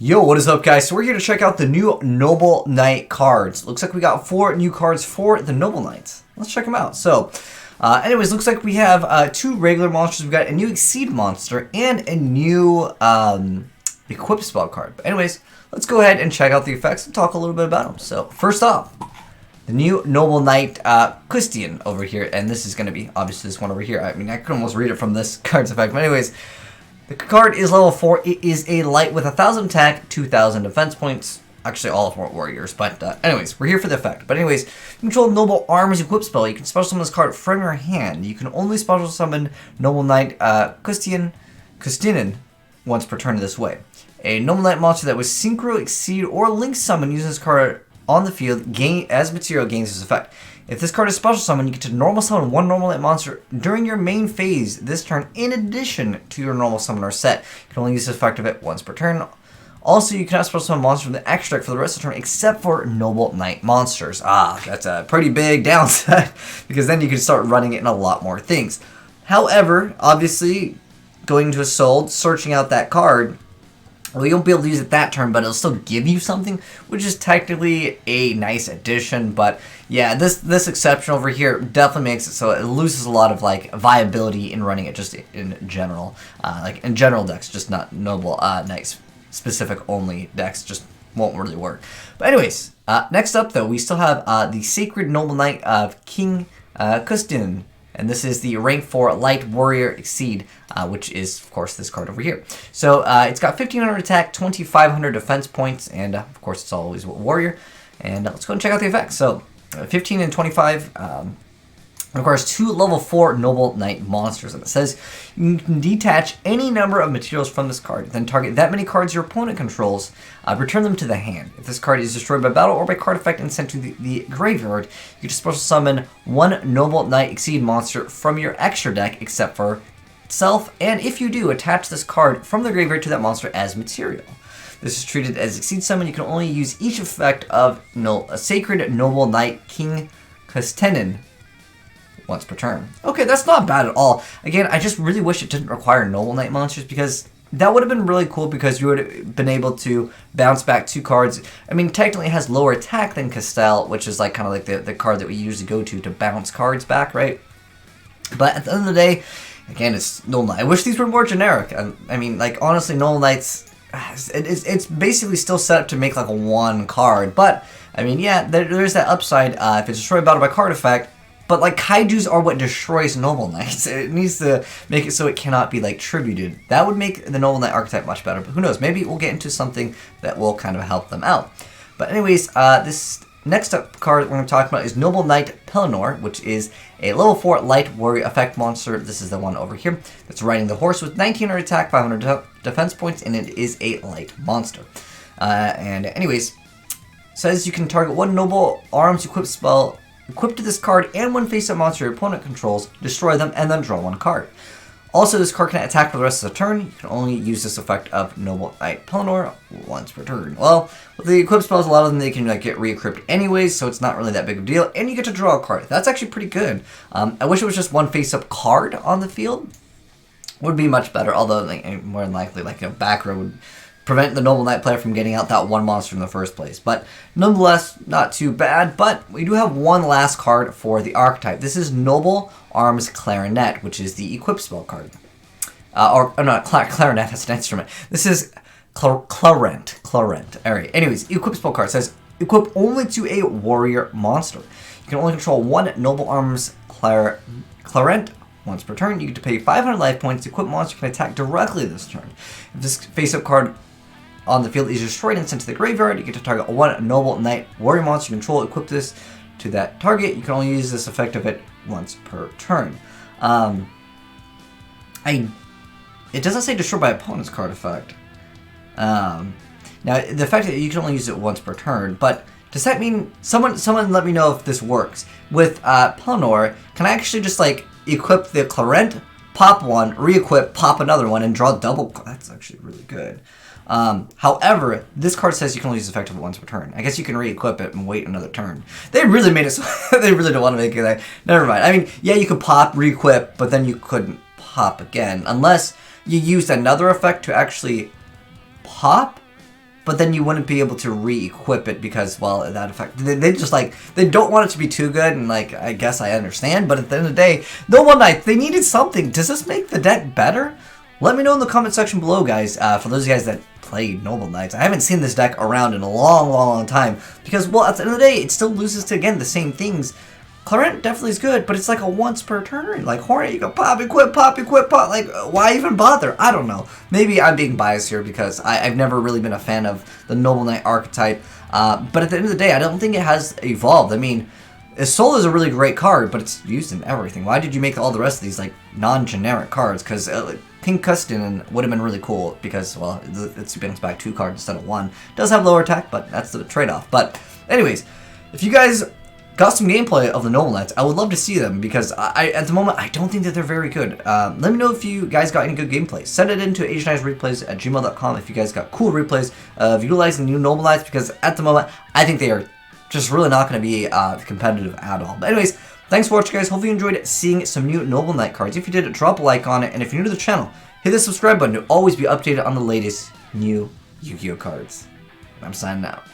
Yo, what is up, guys? So we're here to check out the new Noble Knight cards. Looks like we got 4 new cards for the Noble Knights. Let's check them out. So, anyways, looks like we have 2 regular monsters. We've got a new Exceed monster and a new Equip spell card. But anyways, let's go ahead and check out the effects and talk a little bit about them. So, first off, the new Noble Knight Christian over here. And this is going to be, obviously, this one over here. I mean, I could almost read it from this card's effect. But anyways, the card is level 4. It is a light with 1,000 attack, 2,000 defense points. Actually, all of warriors. But anyways, we're here for the effect. But anyways, you control Noble Arms Equip spell. You can special summon this card from your hand. You can only special summon Noble Knight Christian once per turn this way. A Noble Knight monster that was Synchro, Exceed, or Link Summon using this card on the field as material gains this effect. If this card is special summon, you get to normal summon 1 Normal Knight monster during your main phase this turn in addition to your normal summoner set. You can only use this effect of it once per turn. Also, you cannot special summon monsters from the extract for the rest of the turn except for Noble Knight monsters. That's a pretty big downside because then you can start running it in a lot more things. However, obviously, going to a sold, searching out that card, well, you won't be able to use it that turn, but it'll still give you something, which is technically a nice addition. But yeah, this exception over here definitely makes it so it loses a lot of like viability in running it just in general, like in general decks, just not Noble Knights specific only decks just won't really work. But anyways, next up though, we still have the Sacred Noble Knight of King Kustin. And this is the rank 4 Light Warrior Exceed, which is, of course, this card over here. So it's got 1,500 attack, 2,500 defense points, and of course, it's always Warrior. And let's go and check out the effects. So 15 and 25 requires 2 level 4 Noble Knight monsters. And it says you can detach any number of materials from this card, then target that many cards your opponent controls, return them to the hand. If this card is destroyed by battle or by card effect and sent to the graveyard, you can special summon 1 Noble Knight Exceed monster from your extra deck except for itself, and if you do, attach this card from the graveyard to that monster as material. This is treated as Exceed summon. You can only use each effect of a Sacred Noble Knight King Kustenin once per turn. Okay, that's not bad at all. Again, I just really wish it didn't require Noble Knight monsters because that would have been really cool because you would have been able to bounce back 2 cards. I mean, technically it has lower attack than Castell, which is like kind of like the card that we usually go to bounce cards back, right? But at the end of the day, again, it's Noble Knight. I wish these were more generic. I mean, like, honestly, Noble Knights, it's basically still set up to make like a 1 card. But, I mean, yeah, there's that upside if it's destroyed battle by card effect. But, like, kaijus are what destroys Noble Knights. It needs to make it so it cannot be, like, tributed. That would make the Noble Knight archetype much better. But who knows? Maybe we'll get into something that will kind of help them out. But anyways, this next up card we're going to talk about is Noble Knight Pellinore, which is a level 4 Light Warrior effect monster. This is the one over here that's riding the horse with 1,900 attack, 500 defense points, and it is a light monster. And anyways, says you can target 1 Noble Arms Equip spell equipped to this card and 1 face-up monster your opponent controls, destroy them, and then draw 1 card. Also, this card can attack for the rest of the turn. You can only use this effect of Noble Knight Pellinore once per turn. Well, with the equip spells, a lot of them they can like get re-equipped anyways, so it's not really that big of a deal. And you get to draw a card. That's actually pretty good. I wish it was just 1 face-up card on the field. Would be much better, although like, more than likely like a back row would prevent the Noble Knight player from getting out that 1 monster in the first place. But nonetheless, not too bad. But we do have 1 last card for the archetype. This is Noble Arms Clarinet, which is the equip spell card. Clarinet, that's an instrument. This is Clarent. Alright, anyways, equip spell card says equip only to a warrior monster. You can only control 1 Noble Arms Clarent once per turn. You get to pay 500 life points. The equip monster can attack directly this turn. If this face-up card on the field is destroyed and sent to the graveyard, you get to target 1 Noble Knight Warrior monster you control, equip this to that target. You can only use this effect of it once per turn. It doesn't say destroyed by opponent's card effect. Now, the fact that you can only use it once per turn, but does that mean, someone let me know if this works. With Pellinore, can I actually just like equip the Clarent, pop 1, re-equip, pop another one, and draw double? That's actually really good. However, this card says you can only use effective once per turn. I guess you can re-equip it and wait another turn. They really made it so they really don't want to make it that. Never mind. I mean, yeah, you could pop, re-equip, but then you couldn't pop again unless you used another effect to actually pop but then you wouldn't be able to re-equip it because, well, that effect, they just like, they don't want it to be too good, and like, I guess I understand, but at the end of the day, Noble Knight, they needed something. Does this make the deck better? Let me know in the comment section below, guys, for those of you guys that played Noble Knights. I haven't seen this deck around in a long time, because, well, at the end of the day, it still loses to, again, the same things. Clarinet definitely is good, but it's like a once per turn. Like Hornet, you go pop, equip, pop, like, why even bother? I don't know. Maybe I'm being biased here because I've never really been a fan of the Noble Knight archetype. But at the end of the day, I don't think it has evolved. I mean, Soul is a really great card, but it's used in everything. Why did you make all the rest of these, like, non-generic cards? Because Pink Custon would have been really cool because, well, it's brings back 2 cards instead of 1. It does have lower attack, but that's the trade-off. But anyways, if you guys got some gameplay of the Noble Knights, I would love to see them because at the moment, I don't think that they're very good. Let me know if you guys got any good gameplay. Send it into azneyesreplays@gmail.com if you guys got cool replays of utilizing new Noble Knights, because at the moment, I think they are just really not going to be competitive at all. But anyways, thanks for watching, guys. Hopefully you enjoyed seeing some new Noble Knight cards. If you did, drop a like on it. And if you're new to the channel, hit the subscribe button to always be updated on the latest new Yu-Gi-Oh cards. I'm signing out.